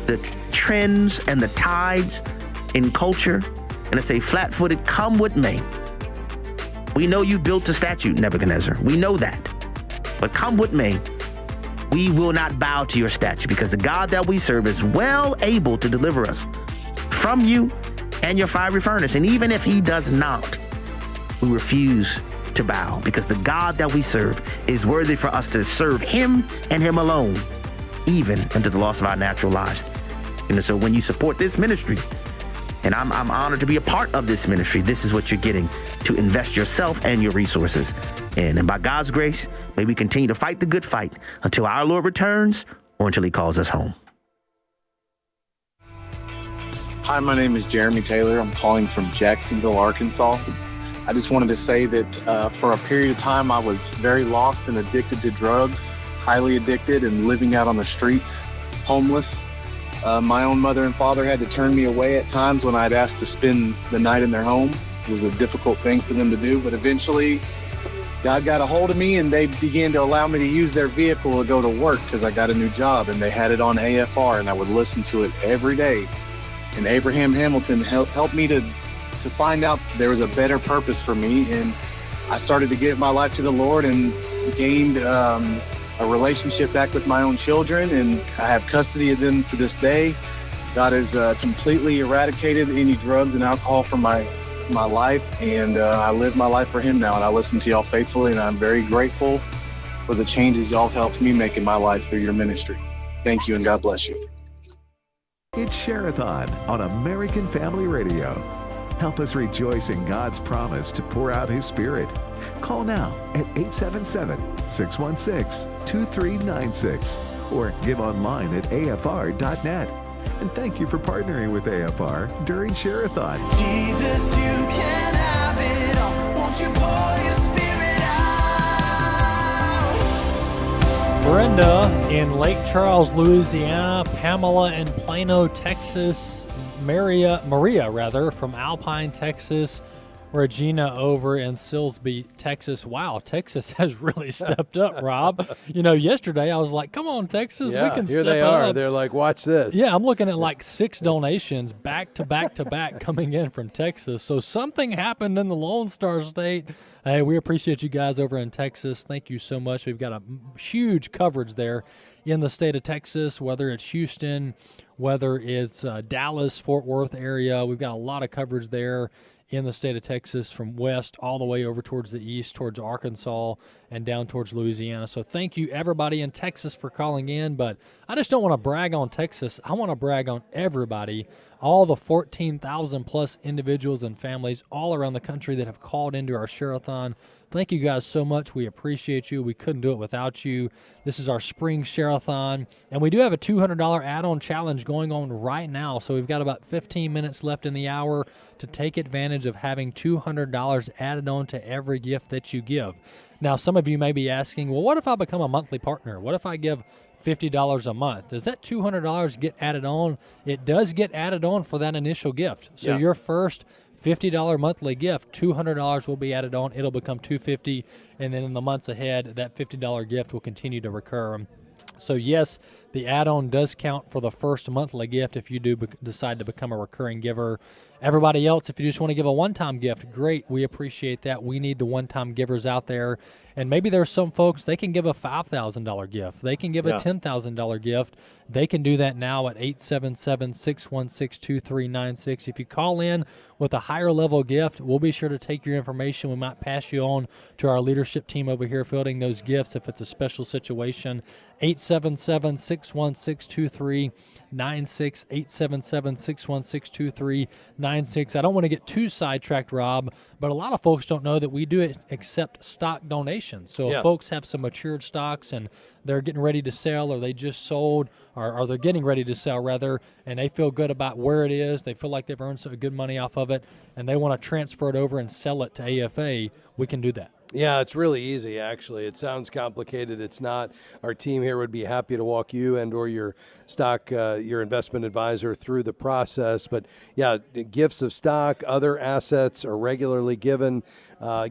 the trends and the tides in culture, and to say flat-footed, come what may. We know you built a statue, Nebuchadnezzar. We know that. But come what may, we will not bow to your statue because the God that we serve is well able to deliver us from you and your fiery furnace. And even if he does not, we refuse to bow because the God that we serve is worthy for us to serve him and him alone, even unto the loss of our natural lives. And so when you support this ministry, and I'm honored to be a part of this ministry, this is what you're getting to invest yourself and your resources in. And by God's grace, may we continue to fight the good fight until our Lord returns or until he calls us home. Hi, my name is Jeremy Taylor. I'm calling from Jacksonville, Arkansas. I just wanted to say that for a period of time, I was very lost and addicted to drugs, highly addicted and living out on the streets, homeless. My own mother and father had to turn me away at times when I'd asked to spend the night in their home. It was a difficult thing for them to do, but eventually God got a hold of me and they began to allow me to use their vehicle to go to work because I got a new job, and they had it on AFR and I would listen to it every day. And Abraham Hamilton helped me to find out there was a better purpose for me, and I started to give my life to the Lord and gained a relationship back with my own children, and I have custody of them to this day. God has completely eradicated any drugs and alcohol from my life, and I live my life for him now, and I listen to y'all faithfully, and I'm very grateful for the changes y'all helped me make in my life through your ministry. Thank you, and God bless you. It's Sharathon on American Family Radio. Help us rejoice in God's promise to pour out his Spirit. Call now at 877-616-2396 or give online at afr.net. And thank you for partnering with AFR during Sharathon. Jesus, you can have it all. Won't you pour your Spirit out? Brenda in Lake Charles, Louisiana, Pamela in Plano, Texas, Maria from Alpine, Texas, Regina over in Silsbee, Texas. Wow, Texas has really stepped up, Rob. You know, yesterday I was like, come on, Texas, we can step up. Here they are. They're like, watch this. Yeah, I'm looking at like 6 donations back to back to back coming in from Texas. So something happened in the Lone Star State. Hey, we appreciate you guys over in Texas. Thank you so much. We've got a huge coverage there in the state of Texas, whether it's Houston, whether it's Dallas, Fort Worth area. We've got a lot of coverage there in the state of Texas, from west all the way over towards the east, towards Arkansas and down towards Louisiana. So thank you, everybody in Texas, for calling in. But I just don't want to brag on Texas. I want to brag on everybody, all the 14,000 plus individuals and families all around the country that have called into our Sharathon. Thank you guys so much. We appreciate you. We couldn't do it without you. This is our spring Sharathon, and we do have a $200 add-on challenge going on right now. So we've got about 15 minutes left in the hour to take advantage of having $200 added on to every gift that you give. Now, some of you may be asking, well, what if I become a monthly partner? What if I give $50 a month? Does that $200 get added on? It does get added on for that initial gift. So your first $50 monthly gift, $200 will be added on. It'll become $250, and then in the months ahead, that $50 gift will continue to recur. So yes, the add-on does count for the first monthly gift if you do decide to become a recurring giver. Everybody else, if you just want to give a one-time gift, great. We appreciate that. We need the one-time givers out there. And maybe there's some folks, they can give a $5,000 gift. They can give a $10,000 gift. They can do that now at 877-616-2396. If you call in with a higher level gift, we'll be sure to take your information. We might pass you on to our leadership team over here fielding those gifts if it's a special situation. 877-616-2396. 877-616-2396. I don't want to get too sidetracked, Rob, but a lot of folks don't know that we do accept stock donations. So if folks have some matured stocks and they're getting ready to sell, or they just sold, or they're getting ready to sell rather, and they feel good about where it is, they feel like they've earned some good money off of it, and they want to transfer it over and sell it to AFA, we can do that. Yeah, it's really easy, actually. It sounds complicated. It's not. Our team here would be happy to walk you and or your stock, your investment advisor through the process. But, yeah, gifts of stock, other assets are regularly given.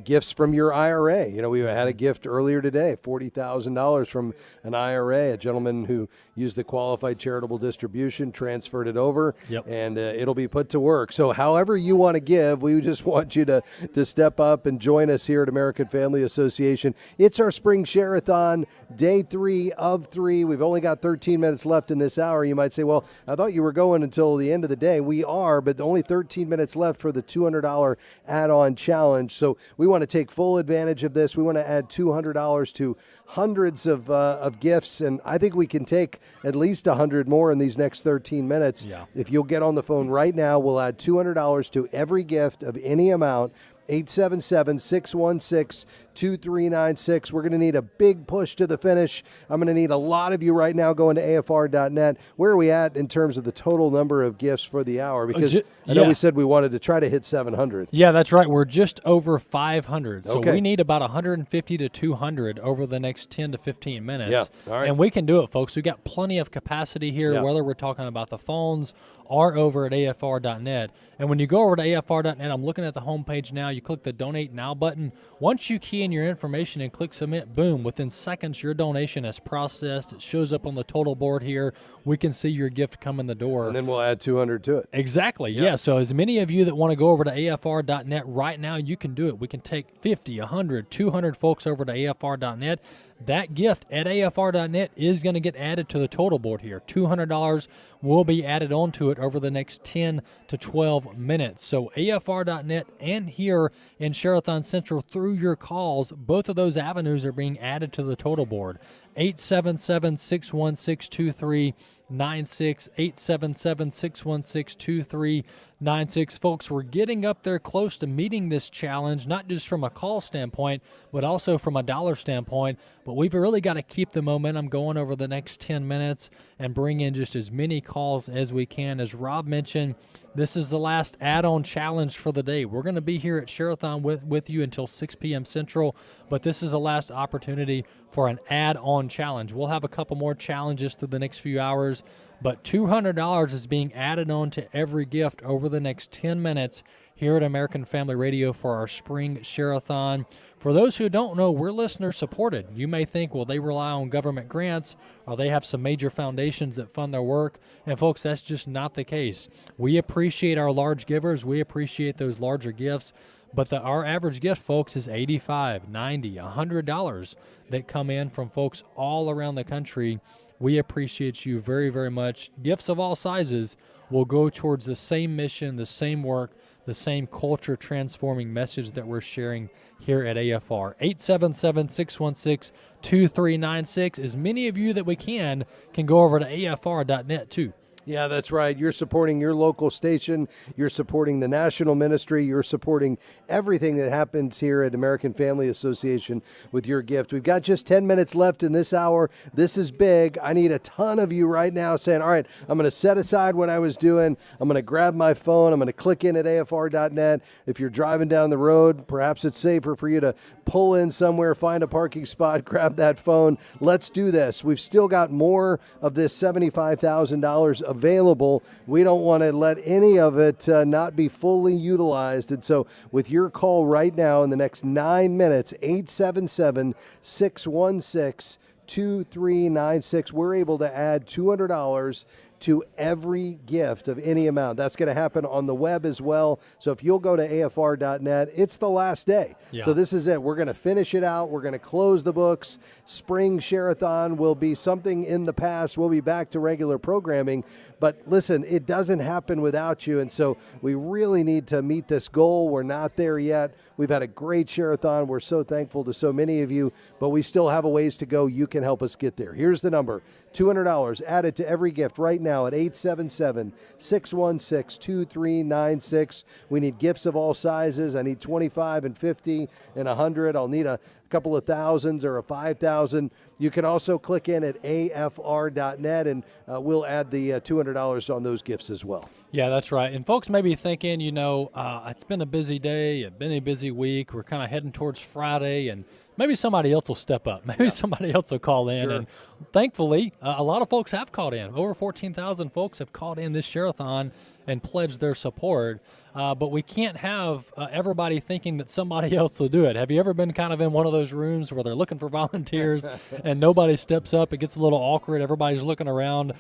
Gifts from your IRA. You know, we had a gift earlier today, $40,000 from an IRA, a gentleman who used the qualified charitable distribution, transferred it over, and it'll be put to work. So however you want to give, we just want you to step up and join us here at American Family Association. It's our Spring Sharathon, day 3 of 3. We've only got 13 minutes left in this hour. You might say, well, I thought you were going until the end of the day. We are, but only 13 minutes left for the $200 add-on challenge. So we want to take full advantage of this. We want to add $200 to hundreds of gifts, and I think we can take at least 100 more in these next 13 minutes. If you'll get on the phone right now, we'll add $200 to every gift of any amount. 877-616-2396. We're going to need a big push to the finish. I'm going to need a lot of you right now going to afr.net. Where are we at in terms of the total number of gifts for the hour? Because I know we said we wanted to try to hit 700. Yeah, that's right. We're just over 500. So we need about 150 to 200 over the next 10 to 15 minutes. Yeah. All right. And we can do it, folks. We've got plenty of capacity here, whether we're talking about the phones or over at afr.net. And when you go over to afr.net, I'm looking at the homepage now. You click the Donate Now button. Once you key in your information and click Submit, boom, within seconds, your donation is processed. It shows up on the total board here. We can see your gift come in the door. And then we'll add 200 to it. Exactly, yeah. So as many of you that want to go over to afr.net right now, you can do it. We can take 50, 100, 200 folks over to afr.net. That gift at afr.net is going to get added to the total board here. $200 will be added onto it over the next 10 to 12 minutes. So afr.net and here in Sharathon Central through your calls, both of those avenues are being added to the total board. 877-616-2396, 877-616-2396. Folks, we're getting up there close to meeting this challenge, not just from a call standpoint, but also from a dollar standpoint. But we've really got to keep the momentum going over the next 10 minutes and bring in just as many calls as we can. As Rob mentioned, this is the last add-on challenge for the day. We're going to be here at Sharathon with you until 6 p.m. Central, but this is the last opportunity for an add-on challenge. We'll have a couple more challenges through the next few hours, but $200 is being added on to every gift over the next 10 minutes here at American Family Radio for our Spring Sharathon. For those who don't know, we're listener-supported. You may think, well, they rely on government grants, or they have some major foundations that fund their work. And, folks, that's just not the case. We appreciate our large givers. We appreciate those larger gifts. But our average gift, folks, is $85, $90, $100 that come in from folks all around the country. We appreciate you very, very much. Gifts of all sizes will go towards the same mission, the same work, the same culture-transforming message that we're sharing here at AFR. 877-616-2396. As many of you that we can go over to afr.net, too. Yeah, that's right. You're supporting your local station. You're supporting the national ministry. You're supporting everything that happens here at American Family Association with your gift. We've got just 10 minutes left in this hour. This is big. I need a ton of you right now saying, all right, I'm going to set aside what I was doing. I'm going to grab my phone. I'm going to click in at afr.net. If you're driving down the road, perhaps it's safer for you to pull in somewhere, find a parking spot, grab that phone. Let's do this. We've still got more of this $75,000 available. We don't want to let any of it not be fully utilized. And so with your call right now in the next 9 minutes, 877-616-2396, we're able to add $200 to every gift of any amount. That's going to happen on the web as well. So if you'll go to afr.net, it's the last day. Yeah. So this is it. We're going to finish it out. We're going to close the books. Spring Sharathon will be something in the past. We'll be back to regular programming. But listen, it doesn't happen without you. And so we really need to meet this goal. We're not there yet. We've had a great Sharathon. We're so thankful to so many of you, but we still have a ways to go. You can help us get there. Here's the number, $200 added to every gift right now at 877-616-2396. We need gifts of all sizes. I need 25 and 50 and 100. I'll need a couple of thousands or a 5,000. You can also click in at afr.net, and we'll add the $200 on those gifts as well. Yeah, that's right. And folks may be thinking, it's been a busy day, it's been a busy week. We're kind of heading towards Friday, and maybe somebody else will step up. Maybe somebody else will call in. Sure. And thankfully, a lot of folks have called in. Over 14,000 folks have called in this Sharathon and pledged their support. But we can't have everybody thinking that somebody else will do it. Have you ever been kind of in one of those rooms where they're looking for volunteers and nobody steps up? It gets a little awkward. Everybody's looking around.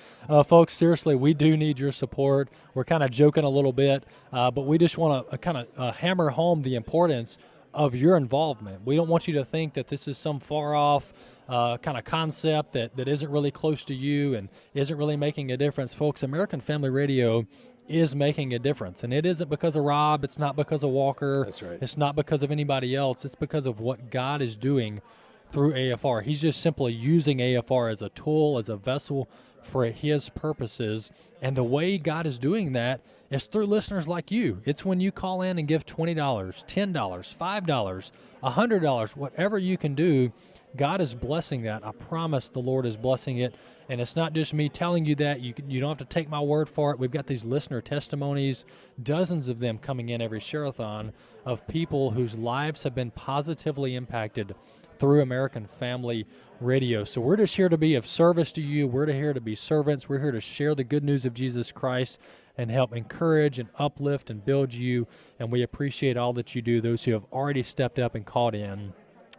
Folks, seriously, we do need your support. We're kind of joking a little bit, but we just want to kind of hammer home the importance of your involvement. We don't want you to think that this is some far off kind of concept that isn't really close to you and isn't really making a difference. Folks, American Family Radio is making a difference. And it isn't because of Rob. It's not because of Walker. That's right. It's not because of anybody else. It's because of what God is doing through AFR. He's just simply using AFR as a tool, as a vessel for his purposes. And the way God is doing that is through listeners like you. It's when you call in and give $20, $10, $5, $100, whatever you can do. God is blessing that. I promise the Lord is blessing it. And it's not just me telling you that. You don't have to take my word for it. We've got these listener testimonies, dozens of them coming in every Sharathon, of people whose lives have been positively impacted through American Family Radio. So we're just here to be of service to you. We're here to be servants. We're here to share the good news of Jesus Christ and help encourage and uplift and build you. And we appreciate all that you do, those who have already stepped up and called in.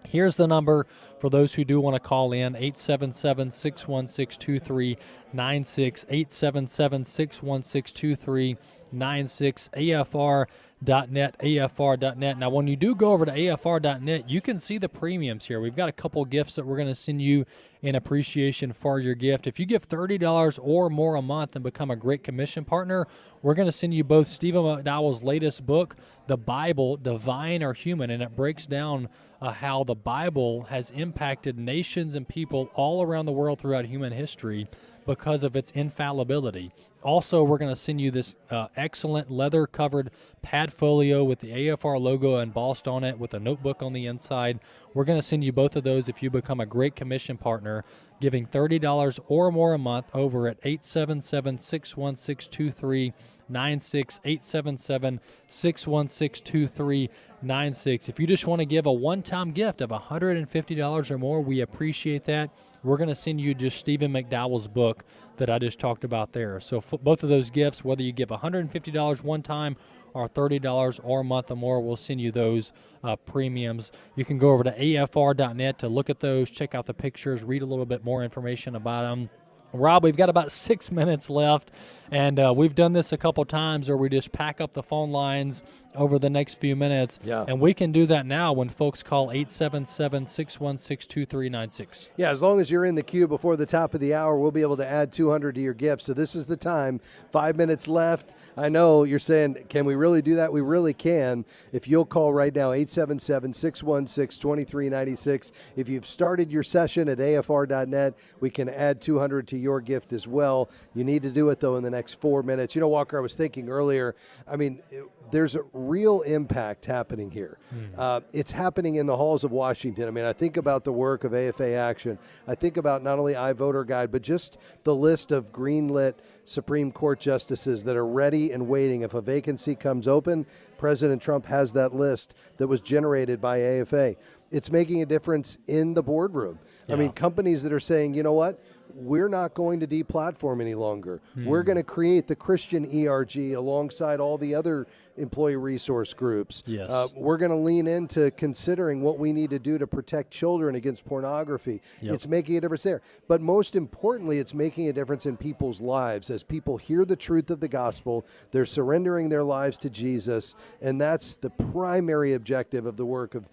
Here's the number for those who do want to call in, 877-616-2396, 877-616-2396, afr.net, afr.net. Now, when you do go over to afr.net, you can see the premiums here. We've got a couple gifts that we're going to send you in appreciation for your gift. If you give $30 or more a month and become a Great Commission partner, we're going to send you both Stephen McDowell's latest book, The Bible, Divine or Human, and it breaks down how the Bible has impacted nations and people all around the world throughout human history because of its infallibility. Also, we're going to send you this excellent leather-covered pad folio with the AFR logo embossed on it with a notebook on the inside. We're going to send you both of those if you become a Great Commission partner, giving $30 or more a month over at 877-616-2396, 877-616-2396. If you just want to give a one-time gift of $150 or more, we appreciate that. We're going to send you just Stephen McDowell's book that I just talked about there. So for both of those gifts, whether you give $150 one time or $30 or a month or more, we'll send you those premiums. You can go over to afr.net to look at those, check out the pictures, read a little bit more information about them. Rob, we've got about 6 minutes left, and we've done this a couple times where we just pack up the phone lines over the next few minutes. Yeah. And we can do that now when folks call 877-616-2396. Yeah, as long as you're in the queue before the top of the hour, we'll be able to add $200 to your gift. So this is the time. 5 minutes left. I know you're saying, can we really do that? We really can. If you'll call right now, 877-616-2396. If you've started your session at afr.net, we can add $200 to to your gift as well. You need to do it, though, in the next 4 minutes. You know, Walker, I was thinking earlier, I mean, there's a real impact happening here. It's happening in the halls of Washington. I mean, I think about the work of AFA Action. I think about not only iVoter Guide, but just the list of greenlit Supreme Court justices that are ready and waiting. If a vacancy comes open, President Trump has that list that was generated by AFA. It's making a difference in the boardroom. I mean, companies that are saying, you know what? We're not going to deplatform any longer. We're going to create the Christian ERG alongside all the other employee resource groups. Yes. We're going to lean into considering what we need to do to protect children against pornography. It's making a difference there. But most importantly, it's making a difference in people's lives. As people hear the truth of the gospel, they're surrendering their lives to Jesus, and that's the primary objective of the work of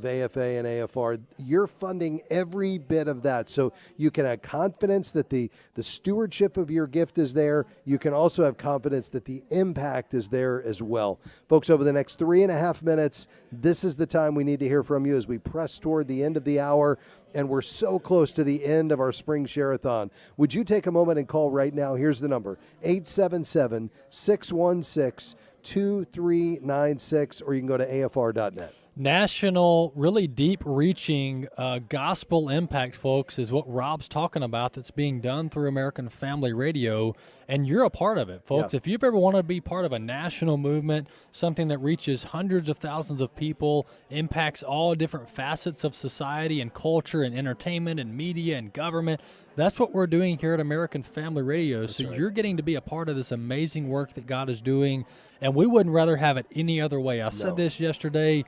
AFA and AFR. You're funding every bit of that, so you can have confidence that the stewardship of your gift is there. You can also have confidence that the impact is there as well. Folks, over the next 3.5 minutes, this is the time we need to hear from you as we press toward the end of the hour, and we're so close to the end of our spring Sharathon. Would you take a moment and call right now? Here's the number, 877-616-2396, or you can go to afr.net. National, really deep-reaching gospel impact, folks, is what Rob's talking about that's being done through American Family Radio, and you're a part of it, folks. If you've ever wanted to be part of a national movement, something that reaches hundreds of thousands of people, impacts all different facets of society and culture and entertainment and media and government, that's what we're doing here at American Family Radio. That's so you're getting to be a part of this amazing work that God is doing, and we wouldn't rather have it any other way. I said this yesterday,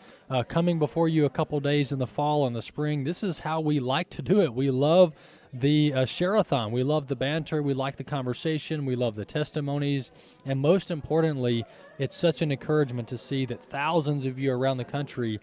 coming before you a couple days in the fall and the spring. This is how we like to do it. We love the Sharathon. We love the banter. We like the conversation. We love the testimonies. And most importantly, it's such an encouragement to see that thousands of you around the country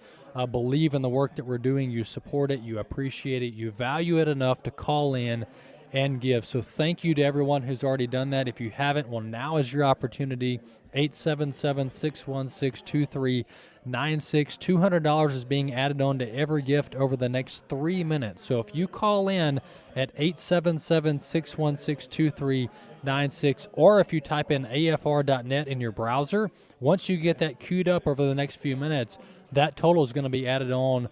believe in the work that we're doing. You support it. You appreciate it. You value it enough to call in and give. So thank you to everyone who's already done that. If you haven't, well, now is your opportunity. 877-616-2396. $200 is being added on to every gift over the next 3 minutes. So if you call in at 877-616-2396, or if you type in afr.net in your browser, once you get that queued up over the next few minutes, that total is going to be added on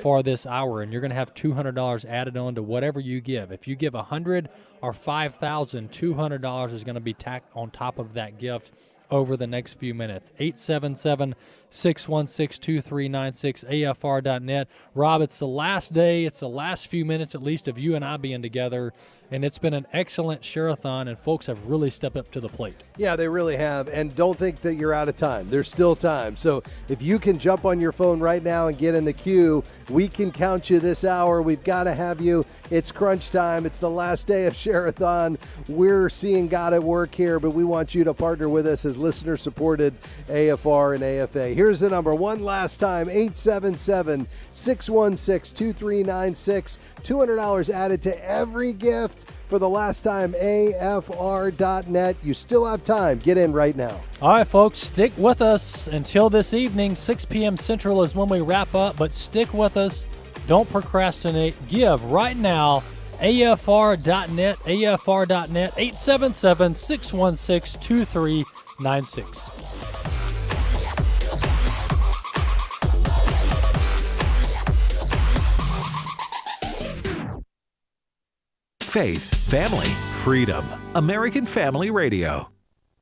for this hour, and you're going to have $200 added on to whatever you give. If you give $100 or $5,000, $200 is going to be tacked on top of that gift over the next few minutes. 877-616-2396, afr.net. Rob, it's the last day, it's the last few minutes at least of you and I being together, and it's been an excellent Sharathon, and folks have really stepped up to the plate. Yeah, they really have, and don't think that you're out of time. There's still time. So if you can jump on your phone right now and get in the queue, we can count you this hour. We've got to have you. It's crunch time. It's the last day of Sharathon. We're seeing God at work here, but we want you to partner with us as listener-supported AFR and AFA. Here's the number one last time, 877-616-2396. $200 added to every gift for the last time, afr.net. You still have time. Get in right now. All right, folks, stick with us until this evening. 6 p.m. Central is when we wrap up, but stick with us. Don't procrastinate. Give right now. afr.net, afr.net, 877-616-2396. Faith, family, freedom. American Family Radio.